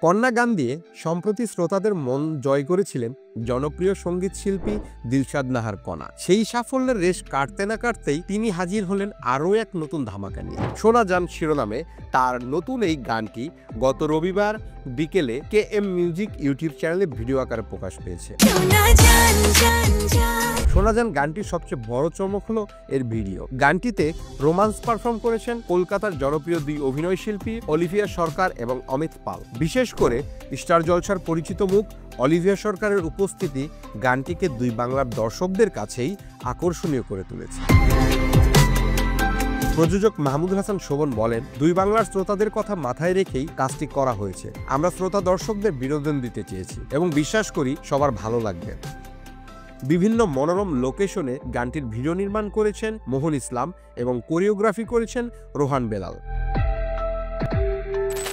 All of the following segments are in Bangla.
কন্যা গান দিয়ে সম্প্রতি শ্রোতাদের মন জয় করেছিলেন জনপ্রিয় সঙ্গীত শিল্পী দিলশাদ নাহার কণা। সেই সাফল্যের রেশ কাটতে না কাটতেই তিনি হাজির হলেন আরও এক নতুন ধামাকা নিয়ে। শোনা যান শিরোনামে তার নতুন এই গানটি গত রবিবার বিকেলে KM মিউজিক ইউটিউব চ্যানেলে ভিডিও আকারে প্রকাশ পেয়েছে। শোনা যান গানটির সবচেয়ে বড় চমক হলো এর ভিডিও। গানটিতে রোমান্স পারফর্ম করেছেন কলকাতার জনপ্রিয় দুই অভিনয় শিল্পী অলিভিয়া সরকার এবং অমিত পাল। বিশেষ করে স্টার জলসার পরিচিত মুখ অলিভিয়া সরকারের উপস্থিতি গানটিকে দুই বাংলার দর্শকদের কাছেই আকর্ষণীয় করে তুলেছে। প্রযোজক মাহমুদুল হাসান শোভন বলেন, দুই বাংলার শ্রোতাদের কথা মাথায় রেখেই কাজটি করা হয়েছে। আমরা শ্রোতা দর্শকদের বিনোদন দিতে চেয়েছি এবং বিশ্বাস করি সবার ভালো লাগবে। বিভিন্ন মনোরম লোকেশনে গানটির ভিডিও নির্মাণ করেছেন মোহন ইসলাম এবং কোরিওগ্রাফি করেছেন রোহান বেলাল।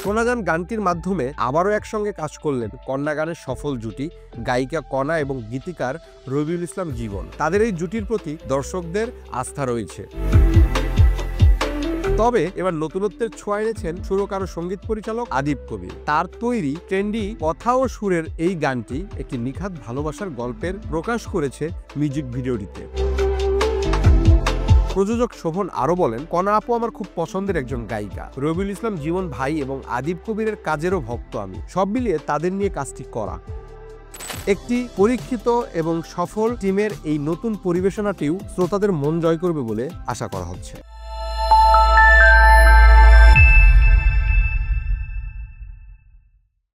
শোনা যান গানটির মাধ্যমে আবারও একসঙ্গে কাজ করলেন কন্যা গানের সফল জুটি গায়িকা কণা এবং গীতিকার রবিউল ইসলাম জীবন। তাদের এই জুটির প্রতি দর্শকদের আস্থা রয়েছে। তবে এবার নতুনত্বের ছোঁয়া এনেছেন সুরকার ও সঙ্গীত পরিচালক আদিব কবির। তার তৈরি ট্রেন্ডি কথা ও সুরের এই গানটি একটি নিখাত ভালোবাসার গল্পের প্রকাশ করেছে মিউজিক ভিডিওটিতে। প্রযোজক শোভন আরও বলেন, কণা আপু আমার খুব পছন্দের একজন গায়িকা। রবিউল ইসলাম জীবন ভাই এবং আদিব কবিরের কাজেরও ভক্ত আমি। সব মিলিয়ে তাদের নিয়ে কাজটি করা। একটি পরীক্ষিত এবং সফল টিমের এই নতুন পরিবেশনাটিও শ্রোতাদের মন জয় করবে বলে আশা করা হচ্ছে।